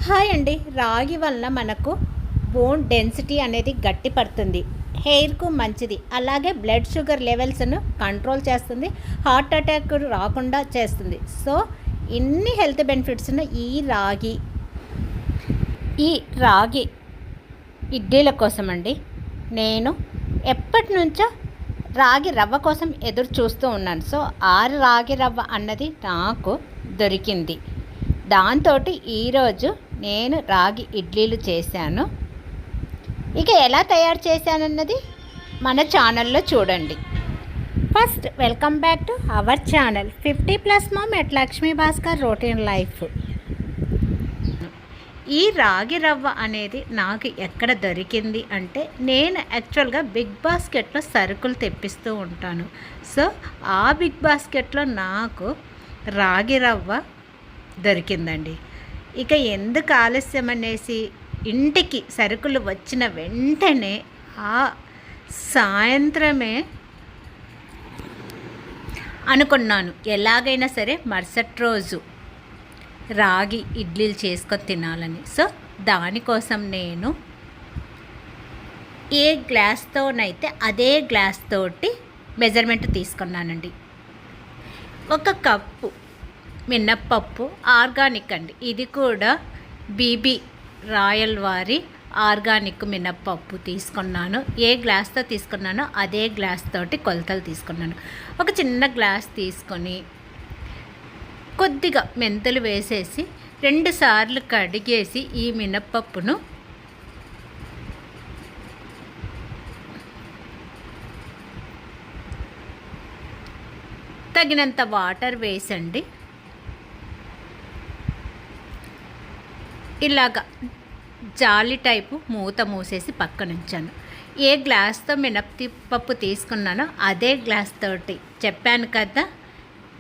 Hi అండి. రాగి వల్ల మనకు బోన్ డెన్సిటీ అనేది గట్టి పడుతుంది, హెయిర్కు మంచిది, అలాగే బ్లడ్ షుగర్ లెవెల్స్ను కంట్రోల్ చేస్తుంది, హార్ట్ అటాక్ రాకుండా చేస్తుంది. సో ఇన్ని హెల్త్ బెనిఫిట్స్ను ఈ రాగి ఇడ్లీల కోసం అండి నేను ఎప్పటి నుంచో రాగి రవ్వ కోసం ఎదురు చూస్తూ ఉన్నాను. సో ఆ రాగి రవ్వ అన్నది నాకు దొరికింది. దాంతో ఈరోజు నేను రాగి ఇడ్లీలు చేశాను. ఇక ఎలా తయారు చేశానన్నది మన ఛానల్లో చూడండి. First welcome back to our channel 50+ mom at Lakshmi Bhaskar routine life. ఈ రాగి రవ్వ అనేది నాకు ఎక్కడ దొరికింది అంటే, నేను యాక్చువల్గా బిగ్ బాస్కెట్లో సరుకులు తెప్పిస్తూ ఉంటాను. సో ఆ బిగ్ బాస్కెట్లో నాకు రాగి రవ్వ దొరికిందండి. ఇక ఎందుకు ఆలస్యం అనేసి ఇంటికి సరుకులు వచ్చిన వెంటనే ఆ సాయంత్రమే అనుకున్నాను, ఎలాగైనా సరే మరుసటి రోజు రాగి ఇడ్లీలు చేసుకొని తినాలని. సో దానికోసం నేను ఏ గ్లాస్తోనైతే అదే గ్లాస్ తోటి మెజర్మెంట్ తీసుకున్నానండి. 1 కప్పు మినప్పప్పు ఆర్గానిక్ అండి, ఇది కూడా బీబీ రాయల్ వారి ఆర్గానిక్ మినప్పప్పు తీసుకున్నాను. ఏ గ్లాస్తో తీసుకున్నానో అదే గ్లాస్ తోటి కొలతలు తీసుకున్నాను. ఒక చిన్న గ్లాస్ తీసుకొని కొద్దిగా మెంతులు వేసేసి 2 సార్లు కడిగేసి ఈ మినప్పప్పును తగినంత వాటర్ వేసండి. ఇలాగా జాలి టైపు మూత మూసేసి పక్కన ఉంచాను. ఏ గ్లాస్తో మినప్పప్పు తీసుకున్నానో అదే గ్లాస్ తోటి చెప్పాను కదా,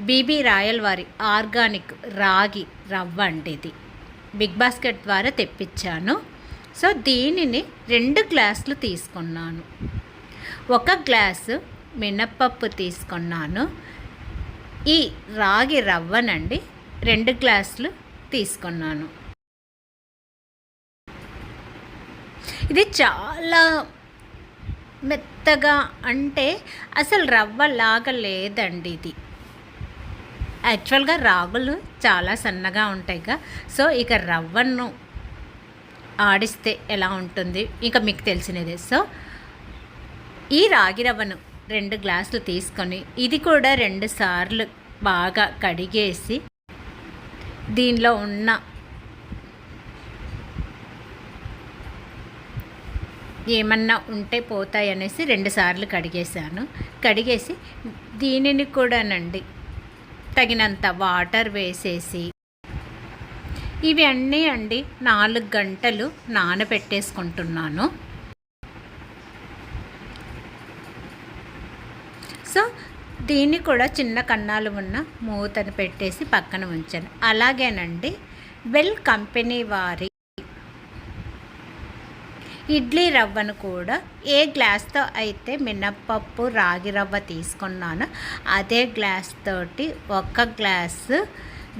బీబీ రాయల్ వారి ఆర్గానిక్ రాగి రవ్వ అండి, ఇది బిగ్ బాస్కెట్ ద్వారా తెప్పించాను. సో దీనిని 2 గ్లాసులు తీసుకున్నాను. 1 గ్లాసు మినప్పప్పు తీసుకున్నాను. ఈ రాగి రవ్వనండి 2 గ్లాసులు తీసుకున్నాను. ఇది చాలా మెత్తగా, అంటే అసలు రవ్వలాగా లేదండి. ఇది యాక్చువల్గా రాగులు చాలా సన్నగా ఉంటాయిగా. సో ఇక రవ్వను ఆడిస్తే ఎలా ఉంటుంది ఇక మీకు తెలిసినదే. సో ఈ రాగి రవ్వను 2 గ్లాసులు తీసుకొని ఇది కూడా 2 సార్లు బాగా కడిగేసి దీనిలో ఉన్న ఏమన్నా ఉంటే పోతాయి అనేసి 2 సార్లు కడిగేసాను. కడిగేసి దీనిని కూడానండి తగినంత వాటర్ వేసేసి ఇవి అన్నీ అండి 4 గంటలు నానబెట్టేసుకుంటున్నాను. సో దీన్ని కూడా చిన్న కన్నాలు ఉన్న మూతను పెట్టేసి పక్కన ఉంచాను. అలాగేనండి బెల్ కంపెనీ వారి ఇడ్లీ రవ్వను కూడా ఏ గ్లాస్తో అయితే మినప్పప్పు రాగి రవ్వ తీసుకున్నానో అదే గ్లాస్ తోటి 1 గ్లాసు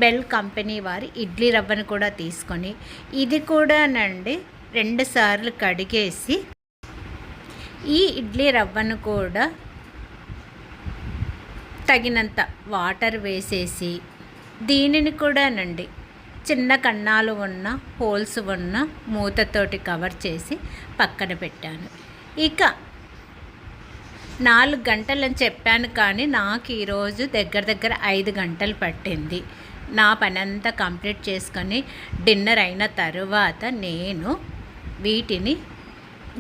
బెల్ కంపెనీ వారి ఇడ్లీ రవ్వను కూడా తీసుకొని ఇది కూడానండి 2 సార్లు కడిగేసి ఈ ఇడ్లీ రవ్వను కూడా తగినంత వాటర్ వేసేసి దీనిని కూడానండి చిన్న కన్నాలు ఉన్న హోల్స్ ఉన్న మూతతోటి కవర్ చేసి పక్కన పెట్టాను. ఇక 4 గంటలని చెప్పాను, కానీ నాకు ఈరోజు దగ్గర 5 గంటలు పట్టింది. నా పని అంతా కంప్లీట్ చేసుకొని డిన్నర్ అయిన తర్వాత నేను వీటిని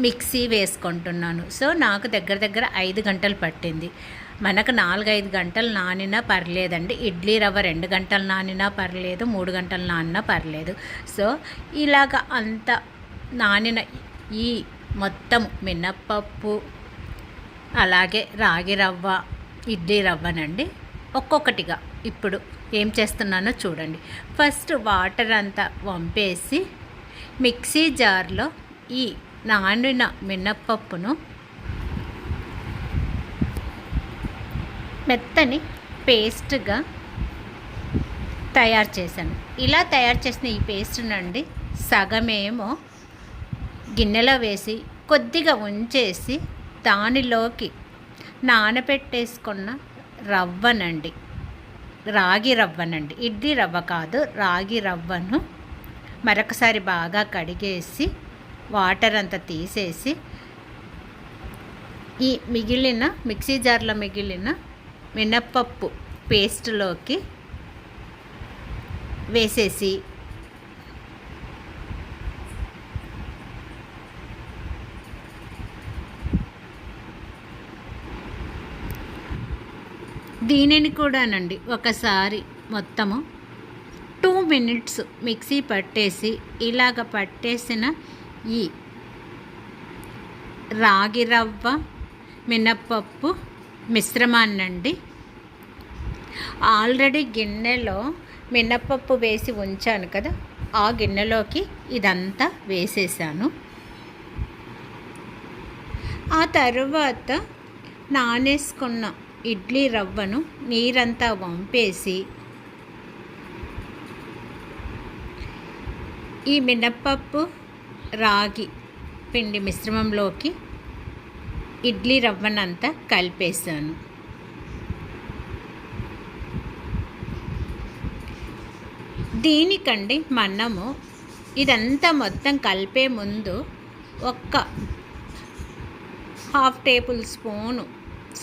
మిక్సీ వేసుకుంటున్నాను. సో నాకు దగ్గర 5 గంటలు పట్టింది. మనకు 4-5 గంటలు నానినా పర్లేదండి. ఇడ్లీ రవ్వ 2 గంటలు నానినా పర్లేదు, 3 గంటలు నానినా పర్లేదు. సో ఇలాగ అంత నానిన ఈ మొత్తం మినప్పప్పు అలాగే రాగి రవ్వ ఇడ్లీ రవ్వనండి ఒక్కొక్కటిగా ఇప్పుడు ఏం చేస్తున్నానో చూడండి. ఫస్ట్ వాటర్ అంతా వంపేసి మిక్సీ జార్లో ఈ నానిన మినప్పప్పును మెత్తని పేస్ట్గా తయారు చేశాను. ఇలా తయారు చేసిన ఈ పేస్ట్ నుండి సగమేమో గిన్నెలో వేసి కొద్దిగా ఉంచేసి దానిలోకి నానబెట్టేసుకున్న రవ్వనండి, రాగి రవ్వనండి, ఇడ్లీ రవ్వ కాదు, రాగి రవ్వను మరొకసారి బాగా కడిగేసి వాటర్ అంతా తీసేసి ఈ మిగిలిన మిక్సీ జార్లో మిగిలిన మినప్పప్పు పేస్ట్లోకి వేసేసి దీనిని కూడానండి ఒకసారి మొత్తము 2 minutes మిక్సీ పట్టేసి ఇలాగ పట్టేసిన ఈ రాగి రవ్వ మినప్పప్పు మిశ్రమాన్నండి ఆల్రెడీ గిన్నెలో మినప్పప్పు వేసి ఉంచాను కదా, ఆ గిన్నెలోకి ఇదంతా వేసేసాను. ఆ తరువాత నానేసుకున్న ఇడ్లీ రవ్వను నీరంతా వంపేసి ఈ మినప్పప్పు రాగి పిండి మిశ్రమంలోకి ఇడ్లీ రవ్వనంతా కలిపేసాను. దీనికండి మనము ఇదంతా మొత్తం కలిపే ముందు ఒక 1/2 టేబుల్ స్పూను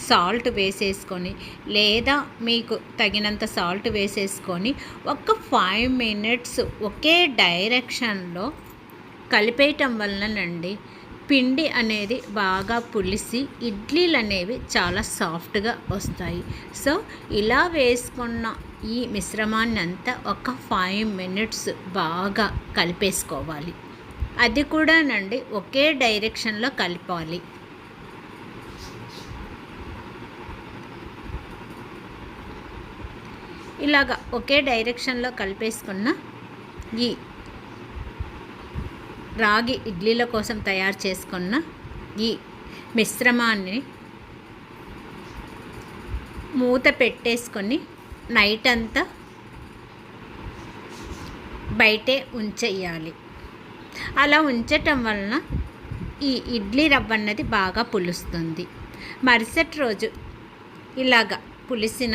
సాల్ట్ వేసేసుకొని లేదా మీకు తగినంత సాల్ట్ వేసేసుకొని ఒక 5 minutes ఒకే డైరెక్షన్లో కలిపేయటం వలనండి పిండి అనేది బాగా పులిసి ఇడ్లీలు అనేవి చాలా సాఫ్ట్గా వస్తాయి. సో ఇలా వేసుకున్న ఈ మిశ్రమాన్ని అంతా ఒక 5 minutes బాగా కలిపేసుకోవాలి. అది కూడానండి ఒకే డైరెక్షన్లో కలపాలి. ఇలాగా ఒకే డైరెక్షన్లో కలిపేసుకున్న ఈ రాగి ఇడ్లీల కోసం తయారు చేసుకున్న ఈ మిశ్రమాన్ని మూత పెట్టేసుకొని నైట్ అంతా బయటే ఉంచేయాలి. అలా ఉంచటం వలన ఈ ఇడ్లీ రవ్వ అన్నది బాగా పులుస్తుంది. మరుసటి రోజు ఇలాగా పులిసిన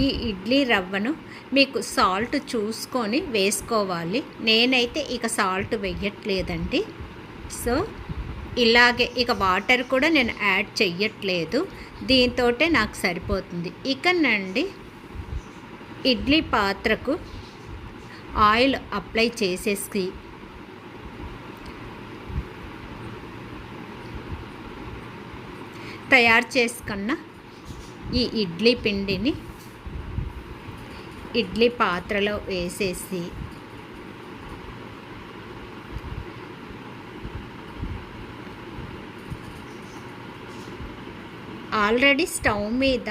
ఈ ఇడ్లీ రవ్వను మీకు సాల్ట్ చూసుకొని వేసుకోవాలి. నేనైతే ఇక సాల్ట్ వేయట్లేదండి. సో ఇలాగే ఇక వాటర్ కూడా నేను యాడ్ చెయ్యట్లేదు, దీంతో నాకు సరిపోతుంది. ఇకనండి ఇడ్లీ పాత్రకు ఆయిల్ అప్లై చేసేసి తయారు చేసుకున్న ఈ ఇడ్లీ పిండిని ఇడ్లీ పాత్రలో వేసేసి ఆల్రెడీ స్టవ్ మీద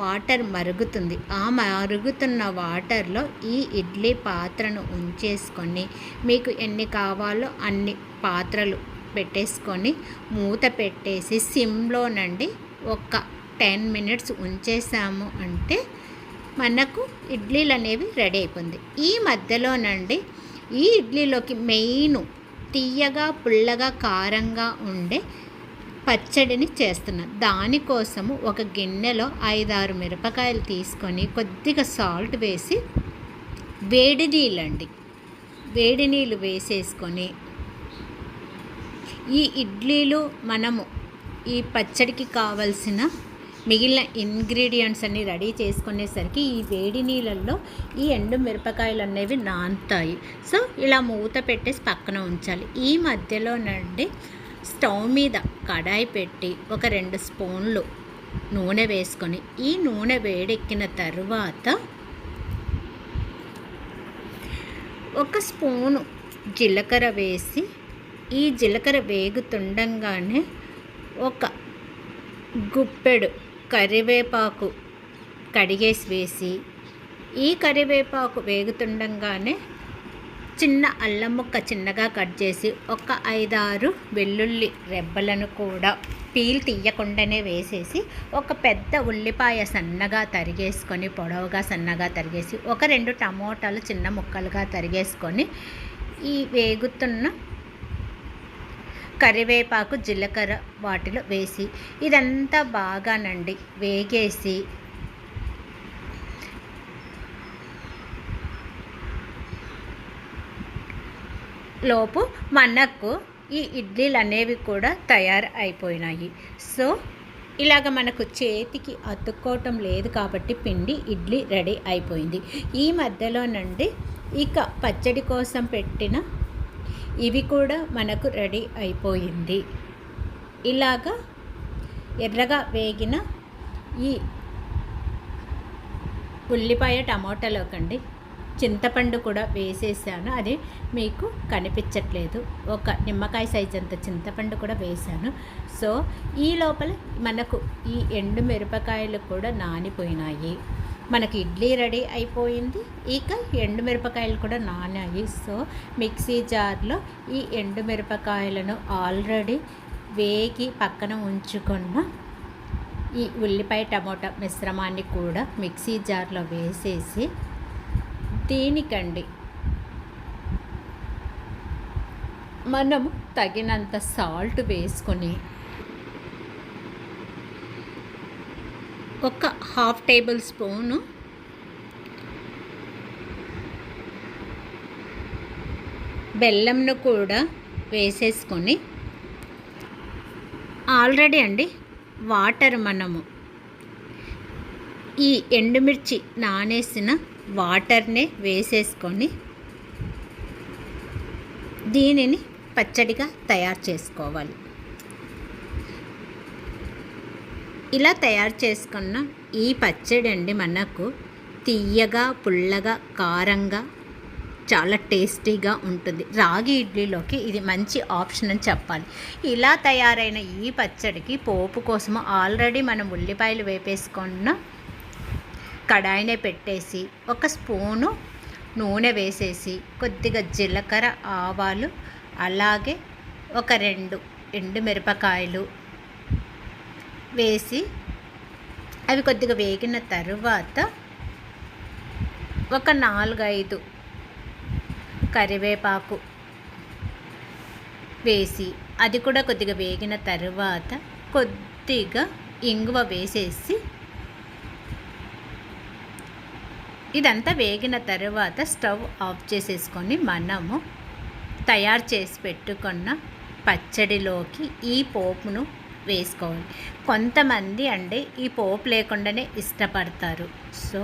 వాటర్ మరుగుతుంది. ఆ మరుగుతున్న వాటర్లో ఈ ఇడ్లీ పాత్రను ఉంచేసుకొని మీకు ఎన్ని కావాలో అన్ని పాత్రలు పెట్టేసుకొని మూత పెట్టేసి సిమ్లోనండి ఒక 10 minutes ఉంచేసాము అంటే మనకు ఇడ్లీలు అనేవి రెడీ అయిపోయింది. ఈ మధ్యలోనండి ఈ ఇడ్లీలోకి మెయిన్ తీయగా పుల్లగా కారంగా ఉండే పచ్చడిని చేస్తున్నాను. దానికోసము ఒక గిన్నెలో 5-6 మిరపకాయలు తీసుకొని కొద్దిగా సాల్ట్ వేసి వేడి నీళ్ళు వేసేసుకొని ఈ ఇడ్లీలు మనము ఈ పచ్చడికి కావలసిన మిగిలిన ఇంగ్రీడియంట్స్ అన్నీ రెడీ చేసుకునేసరికి ఈ వేడి నీళ్ళల్లో ఈ ఎండు మిరపకాయలు అనేవి నానుతాయి. సో ఇలా మూత పెట్టేసి పక్కన ఉంచాలి. ఈ మధ్యలోనండి స్టవ్ మీద కడాయి పెట్టి ఒక 2 స్పూన్లు నూనె వేసుకొని ఈ నూనె వేడెక్కిన తర్వాత 1 స్పూను జీలకర్ర వేసి ఈ జీలకర్ర వేగుతుండగానే ఒక గుప్పెడు కరివేపాకు కడిగేసి వేసి ఈ కరివేపాకు వేగుతుండగానే చిన్న అల్లం ముక్క చిన్నగా కట్ చేసి ఒక 5-6 వెల్లుల్లి రెబ్బలను కూడా పీల్ తీయకుండానే వేసేసి ఒక పెద్ద ఉల్లిపాయ సన్నగా తరిగేసుకొని పొడవుగా సన్నగా తరిగేసి ఒక 2 టమోటాలు చిన్న ముక్కలుగా తరిగేసుకొని ఈ వేగుతున్న కరివేపాకు జీలకర్ర వాటిలో వేసి ఇదంతా బాగానండి వేగేసి లోపు మనకు ఈ ఇడ్లీలు అనేవి కూడా తయారు అయిపోయినాయి. సో ఇలాగ మనకు చేతికి అతుక్కోవటం లేదు కాబట్టి పిండి ఇడ్లీ రెడీ అయిపోయింది. ఈ మధ్యలోనండి ఇక పచ్చడి కోసం పెట్టిన ఇవి కూడా మనకు రెడీ అయిపోయింది. ఇలాగా ఎర్రగా వేగిన ఈ ఉల్లిపాయ టమాటాలోకండి చింతపండు కూడా వేసేసాను. అది మీకు కనిపించట్లేదు. ఒక నిమ్మకాయ సైజ్ అంత చింతపండు కూడా వేసాను. సో ఈ లోపల మనకు ఈ ఎండు మిరపకాయలు కూడా నానిపోయినాయి. మనకి ఇడ్లీ రెడీ అయిపోయింది. ఇక ఎండు మిరపకాయలు కూడా నానాయి. సో మిక్సీ జార్లో ఈ ఎండు మిరపకాయలను ఆల్రెడీ వేగి పక్కన ఉంచుకున్న ఈ ఉల్లిపాయ టమోటా మిశ్రమాన్ని కూడా మిక్సీ జార్లో వేసేసి దీనికండి మనము తగినంత సాల్ట్ వేసుకొని ఒక 1/2 టేబుల్ స్పూను బెల్లంను కూడా వేసేసుకొని ఆల్రెడీ అండి వాటర్ మనము ఈ ఎండుమిర్చి నానేసిన వాటర్నే వేసేసుకొని దీనిని పచ్చడిగా తయారు చేసుకోవాలి. ఇలా తయారు చేసుకున్న ఈ పచ్చడి అండి మనకు తియ్యగా పుల్లగా కారంగా చాలా టేస్టీగా ఉంటుంది. రాగి ఇడ్లీలోకి ఇది మంచి ఆప్షన్ అని చెప్పాలి. ఇలా తయారైన ఈ పచ్చడికి పోపు కోసము ఆల్రెడీ మనం ఉల్లిపాయలు వేపేసుకున్న కడాయినే పెట్టేసి ఒక స్పూను నూనె వేసేసి కొద్దిగా జీలకర్ర ఆవాలు అలాగే ఒక 2 ఎండుమిరపకాయలు వేసి అవి కొద్దిగా వేగిన తర్వాత ఒక 4-5 కరివేపాకు వేసి అది కూడా కొద్దిగా వేగిన తర్వాత కొద్దిగా ఇంగువ వేసేసి ఇదంతా వేగిన తర్వాత స్టవ్ ఆఫ్ చేసేసుకొని మనము తయారు చేసి పెట్టుకున్న పచ్చడిలోకి ఈ పోపును వేసుకోవాలి. కొంతమంది అండి ఈ పోపు లేకుండానే ఇష్టపడతారు. సో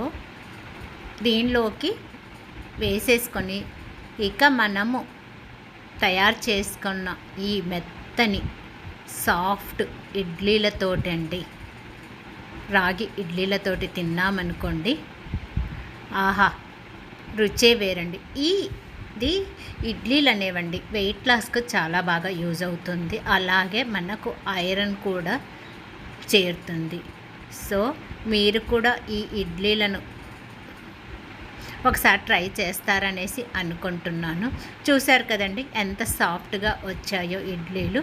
దీనిలోకి వేసేసుకొని ఇక మనము తయారు చేసుకున్న ఈ మెత్తని సాఫ్ట్ ఇడ్లీలతోటండి రాగి ఇడ్లీలతోటి తిన్నామనుకోండి, ఆహా రుచే వేరండి. ఇది ఇడ్లీలు అనేవండి వెయిట్ లాస్కు చాలా బాగా యూజ్ అవుతుంది. అలాగే మనకు ఐరన్ కూడా చేరుతుంది. సో మీరు కూడా ఈ ఇడ్లీలను ఒకసారి ట్రై చేస్తారనేసి అనుకుంటున్నాను. చూశారు కదండి ఎంత సాఫ్ట్గా వచ్చాయో ఇడ్లీలు.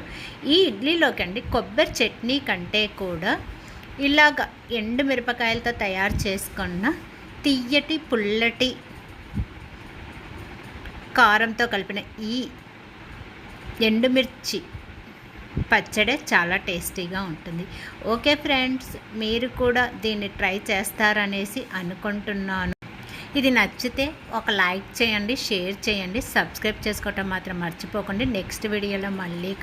ఈ ఇడ్లీలోకి అండి కొబ్బరి చట్నీ కంటే కూడా ఇలాగ ఎండు మిరపకాయలతో తయారు చేసుకున్న తియ్యటి పుల్లటి కారంతో కలిపిన ఈ ఎండుమిర్చి పచ్చడి చాలా టేస్టీగా ఉంటుంది. ఓకే ఫ్రెండ్స్, మీరు కూడా దీన్ని ట్రై చేస్తారనేసి అనుకుంటున్నాను. ఇది నచ్చితే ఒక లైక్ చేయండి, షేర్ చేయండి, సబ్స్క్రైబ్ చేసుకోవటం మాత్రం మర్చిపోకండి. నెక్స్ట్ వీడియోలో మళ్ళీ